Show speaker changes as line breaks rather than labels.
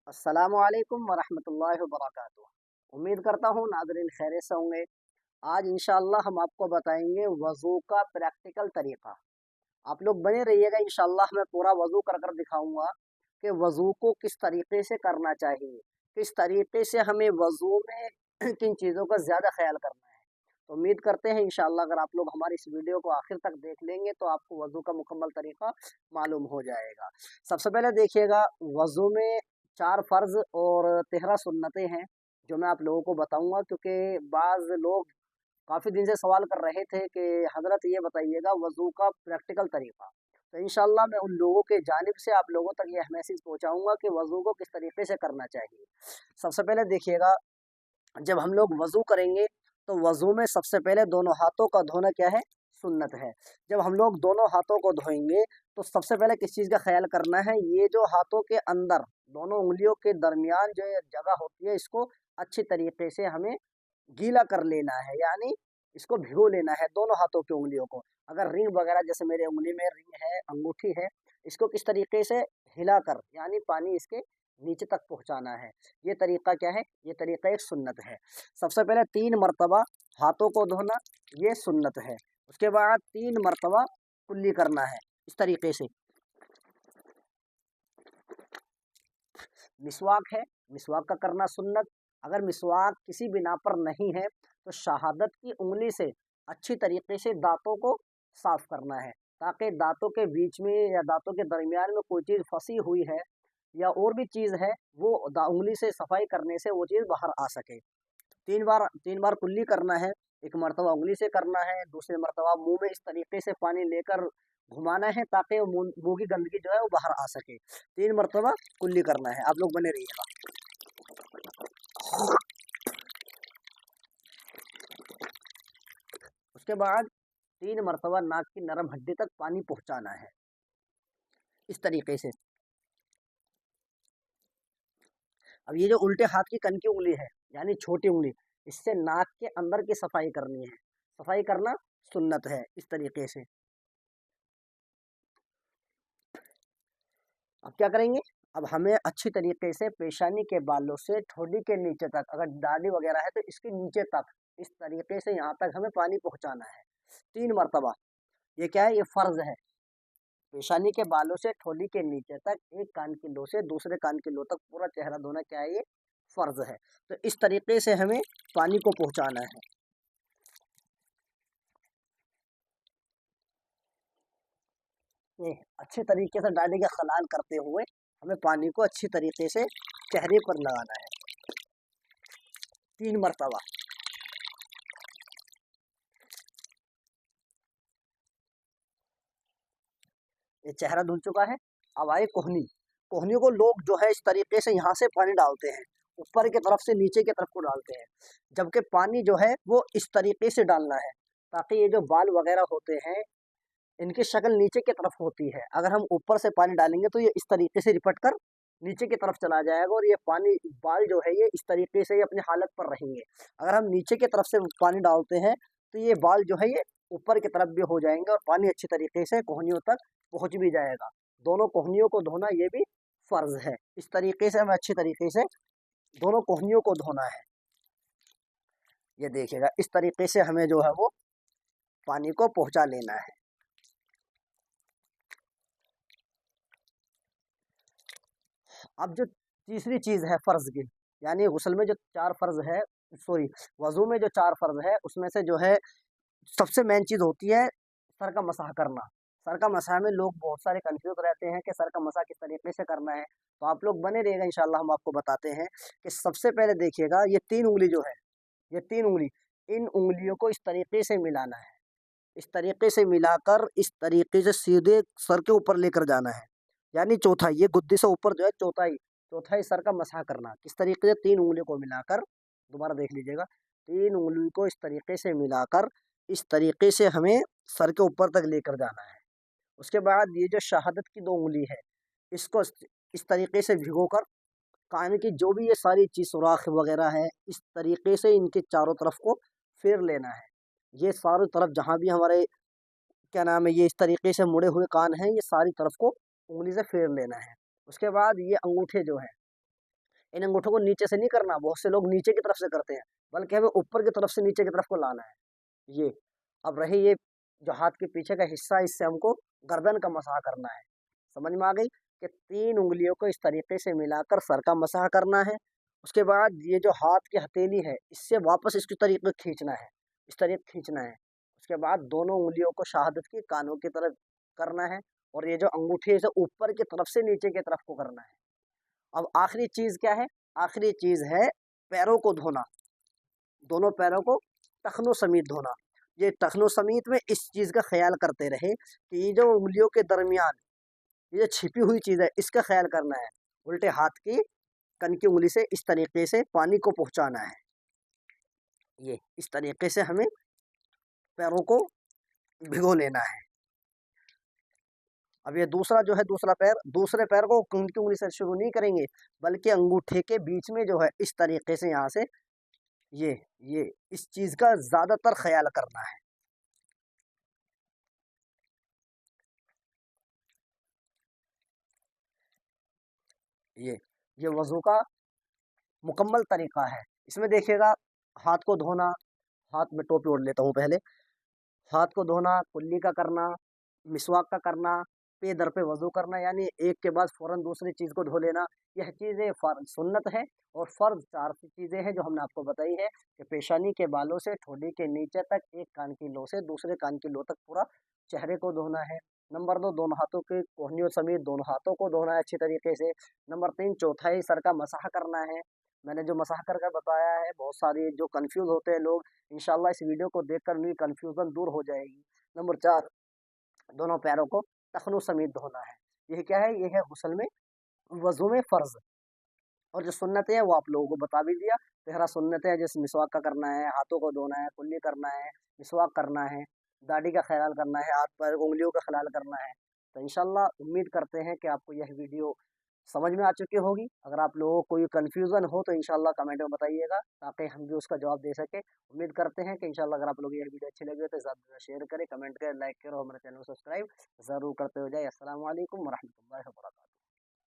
अस्सलामुअलैकुम वरहमतुल्लाहि वबरकातुहू। उम्मीद करता हूँ नाज़रीन खैरियत से होंगे। आज इंशाअल्लाह हम आपको बताएंगे वज़ू का प्रैक्टिकल तरीक़ा। आप लोग बने रहिएगा, इंशाअल्लाह मैं पूरा वज़ू कर कर दिखाऊंगा कि वज़ू को किस तरीक़े से करना चाहिए, किस तरीक़े से हमें वज़ू में किन चीज़ों का ज़्यादा ख्याल करना है। तो उम्मीद करते हैं इंशाअल्लाह अगर आप लोग हमारी इस वीडियो को आखिर तक देख लेंगे तो आपको वज़ू का मुकम्मल तरीक़ा मालूम हो जाएगा। सबसे पहले देखिएगा, वज़ू में 4 फ़र्ज़ और 13 सुन्नतें हैं जो मैं आप लोगों को बताऊँगा, क्योंकि बाज़ लोग काफ़ी दिन से सवाल कर रहे थे कि हज़रत ये बताइएगा वज़ू का प्रैक्टिकल तरीक़ा। तो इंशाअल्लाह मैं उन लोगों के जानिब से आप लोगों तक यह मैसेज पहुँचाऊँगा कि वज़ू को किस तरीक़े से करना चाहिए। सबसे पहले देखिएगा, जब हम लोग वज़ू करेंगे तो वज़ू में सबसे पहले दोनों हाथों का धोना क्या है? सुन्नत है। जब हम लोग दोनों हाथों को धोएंगे तो सबसे पहले किस चीज़ का ख्याल करना है? ये जो हाथों के अंदर दोनों उँगलियों के दरमियान जो ये जगह होती है, इसको अच्छी तरीके से हमें गीला कर लेना है, यानी इसको भिगो लेना है दोनों हाथों की उँगलियों को। अगर रिंग वगैरह, जैसे मेरे उँगली में रिंग है, अंगूठी है, इसको किस तरीके से हिलाकर यानी पानी इसके नीचे तक पहुँचाना है। ये तरीक़ा क्या है? ये तरीक़ा एक सुन्नत है। सबसे पहले 3 मरतबा हाथों को धोना, ये सुन्नत है। उसके बाद 3 मरतबा कुल्ली करना है इस तरीके से। मिसवाक है, मिसवाक का करना सुन्नत। अगर मिसवाक किसी बिना पर नहीं है तो शहादत की उंगली से अच्छी तरीके से दांतों को साफ करना है, ताकि दांतों के बीच में या दांतों के दरमियान में कोई चीज़ फंसी हुई है या और भी चीज़ है, वो उंगली से सफाई करने से वो चीज़ बाहर आ सके। 3 बार कुल्ली करना है। एक मरतबा उंगली से करना है, दूसरे मरतबा मुंह में इस तरीके से पानी लेकर घुमाना है ताकि मुंह मुंह की गंदगी जो है वो बाहर आ सके। 3 मरतबा कुल्ली करना है। आप लोग बने रहिएगा। उसके बाद 3 मरतबा नाक की नरम हड्डी तक पानी पहुंचाना है इस तरीके से। अब ये जो उल्टे हाथ की कन की उंगली है, यानी छोटी उंगली, इससे नाक के अंदर की सफाई करनी है। सफाई करना सुन्नत है इस तरीके से। अब क्या करेंगे? अब हमें अच्छी तरीके से पेशानी के बालों से ठोडी के नीचे तक, अगर दाढ़ी वगैरह है तो इसके नीचे तक, इस तरीके से यहाँ तक हमें पानी पहुँचाना है 3 मरतबा। ये क्या है? ये फ़र्ज़ है। पेशानी के बालों से ठोडी के नीचे तक, एक कान की लो से दूसरे कान की लो तक पूरा चेहरा धोना क्या है? ये फ़र्ज़ है। तो इस तरीके से हमें पानी को पहुँचाना है। ये अच्छे तरीके से दाढ़ी का खलाल करते हुए हमें पानी को अच्छी तरीके से चेहरे पर लगाना है 3 मरतबा। ये चेहरा धुल चुका है। अब आए कोहनी। कोहनी को लोग जो है इस तरीके से यहाँ से पानी डालते हैं, ऊपर की तरफ से नीचे की तरफ को डालते हैं, जबकि पानी जो है वो इस तरीके से डालना है ताकि ये जो बाल वगैरह होते हैं इनकी शक्ल नीचे की तरफ होती है। अगर हम ऊपर से पानी डालेंगे तो ये इस तरीके से रिपट कर नीचे की तरफ चला जाएगा और ये पानी, बाल जो है ये इस तरीके से ही अपनी हालत पर रहेंगे। अगर हम नीचे की तरफ से पानी डालते हैं तो ये बाल जो है ये ऊपर की तरफ भी हो जाएंगे और पानी अच्छी तरीके से कोहनियों तक पहुंच भी जाएगा। दोनों कोहनियों को धोना ये भी फर्ज है। इस तरीके से हमें अच्छी तरीके से दोनों कोहनियों को धोना है। ये देखिएगा, इस तरीके से हमें जो है वो पानी को पहुंचा लेना है। अब जो तीसरी चीज़ है फ़र्ज़ की, यानी गुस्ल में जो 4 फ़र्ज़ है, सॉरी, वज़ू में जो 4 फ़र्ज़ है उसमें से जो है सबसे मेन चीज़ होती है सर का मसाह करना। सर का मसाह में लोग बहुत सारे कन्फ्यूज़ रहते हैं कि सर का मसाह किस तरीके से करना है। तो आप लोग बने रहिएगा, इंशाअल्लाह हम आपको बताते हैं कि सबसे पहले देखिएगा, ये 3 उँगली जो है, ये 3 उँगली, इन उँगलियों को इस तरीके से मिलाना है। इस तरीके से मिलाकर इस तरीके से सीधे सर के ऊपर लेकर जाना है, यानी चौथाई, ये गुद्दी से ऊपर जो है चौथाई, चौथाई सर का मसाह करना। किस तरीके से? 3 उँगलियों को मिलाकर, दोबारा देख लीजिएगा, 3 उँगली को इस तरीके से मिलाकर इस तरीके से हमें सर के ऊपर तक लेकर जाना है। उसके बाद ये जो शहादत की 2 उँगली है, इसको इस तरीके से भिगोकर कान की जो भी ये सारी चीज़ सुराख वगैरह है, इस तरीके से इनके चारों तरफ को फेर लेना है। ये चारों तरफ जहाँ भी हमारे क्या नाम है, ये इस तरीके से मुड़े हुए कान हैं, ये सारी तरफ को उँगली से फेर लेना है। उसके बाद ये अंगूठे जो हैं, इन अंगूठों को नीचे से नहीं करना, बहुत से लोग नीचे की तरफ से करते हैं, बल्कि हमें ऊपर की तरफ से नीचे की तरफ को लाना है। ये अब रही ये जो हाथ के पीछे का हिस्सा, इससे हमको गर्दन का मसाह करना है। समझ में आ गई कि 3 उंगलियों को इस तरीके से मिलाकर सर का मसाह करना है। उसके बाद ये जो हाथ की हथेली है, इससे वापस इसके तरीके खींचना है, इस तरीके खींचना है। उसके बाद दोनों उंगलियों को शहादत की कानों की तरफ करना है, और ये जो अंगूठी है इसे ऊपर की तरफ से नीचे की तरफ को करना है। अब आखिरी चीज क्या है? आखिरी चीज है पैरों को धोना, दोनों पैरों को टखनों समेत धोना। ये टखनों समेत में इस चीज का ख्याल करते रहे कि ये जो उंगलियों के दरमियान ये जो छिपी हुई चीज है, इसका ख्याल करना है। उल्टे हाथ की कन की उंगली से इस तरीके से पानी को पहुंचाना है। ये इस तरीके से हमें पैरों को भिगो लेना है। अब ये दूसरा जो है, दूसरा पैर, दूसरे पैर को कन की उंगली से शुरू नहीं करेंगे, बल्कि अंगूठे के बीच में जो है इस तरीके से यहाँ से ये इस चीज का ज्यादातर ख्याल करना है। ये वजू का मुकम्मल तरीका है। इसमें देखिएगा, हाथ को धोना, हाथ में टोपी ओढ़ लेता हूँ पहले। हाथ को धोना, कुल्ली का करना, मिसवाक का करना, पे दर पे वजू करना, यानी एक के बाद फौरन दूसरी चीज को धो लेना। यह चीजें सुन्नत है, और फर्ज 4 चीजें हैं जो हमने आपको बताई है कि पेशानी के बालों से ठोडी के नीचे तक, एक कान की लो से दूसरे कान की लो तक पूरा चेहरे को धोना है। नंबर 2, दोनों हाथों के कोहनियों समेत दोनों हाथों को धोना है अच्छी तरीके से। नंबर 3, चौथाई सर का मसाह करना है। मैंने जो मसाह कर बताया है, बहुत सारी जो कंफ्यूज होते हैं लोग, इंशाल्लाह इस वीडियो को देखकर उनकी कंफ्यूजन दूर हो जाएगी। नंबर 4, दोनों पैरों को टखनों समेत धोना है। यह क्या है? यह है गुस्ल में, वजू में फर्ज। और जो सुन्नतें हैं वो आप लोगों को बता भी दिया। पहला सुन्नतें हैं, जैसे मिसवाक का करना है, हाथों को धोना है, कुल्ली करना है, मिसवाक करना है, दाढ़ी का ख्याल करना है, हाथ पैर उंगलियों का ख्याल करना है। तो इंशाल्लाह उम्मीद करते हैं कि आपको यह वीडियो समझ में आ चुकी होगी। अगर आप लोगों को कोई कन्फ्यूज़न हो तो इंशाल्लाह कमेंट में बताइएगा, ताकि हम भी उसका जवाब दे सकें। उम्मीद करते हैं कि इंशाल्लाह अगर आप लोग यह वीडियो अच्छी लगी हो तो ज़्यादा से ज़्यादा शेयर करें, कमेंट करें, लाइक करें, और हमारे चैनल को सब्सक्राइब ज़रूर करते हो जाए। अस्सलाम वालेकुम वरहमतुल्लाहि वबरकातुहू।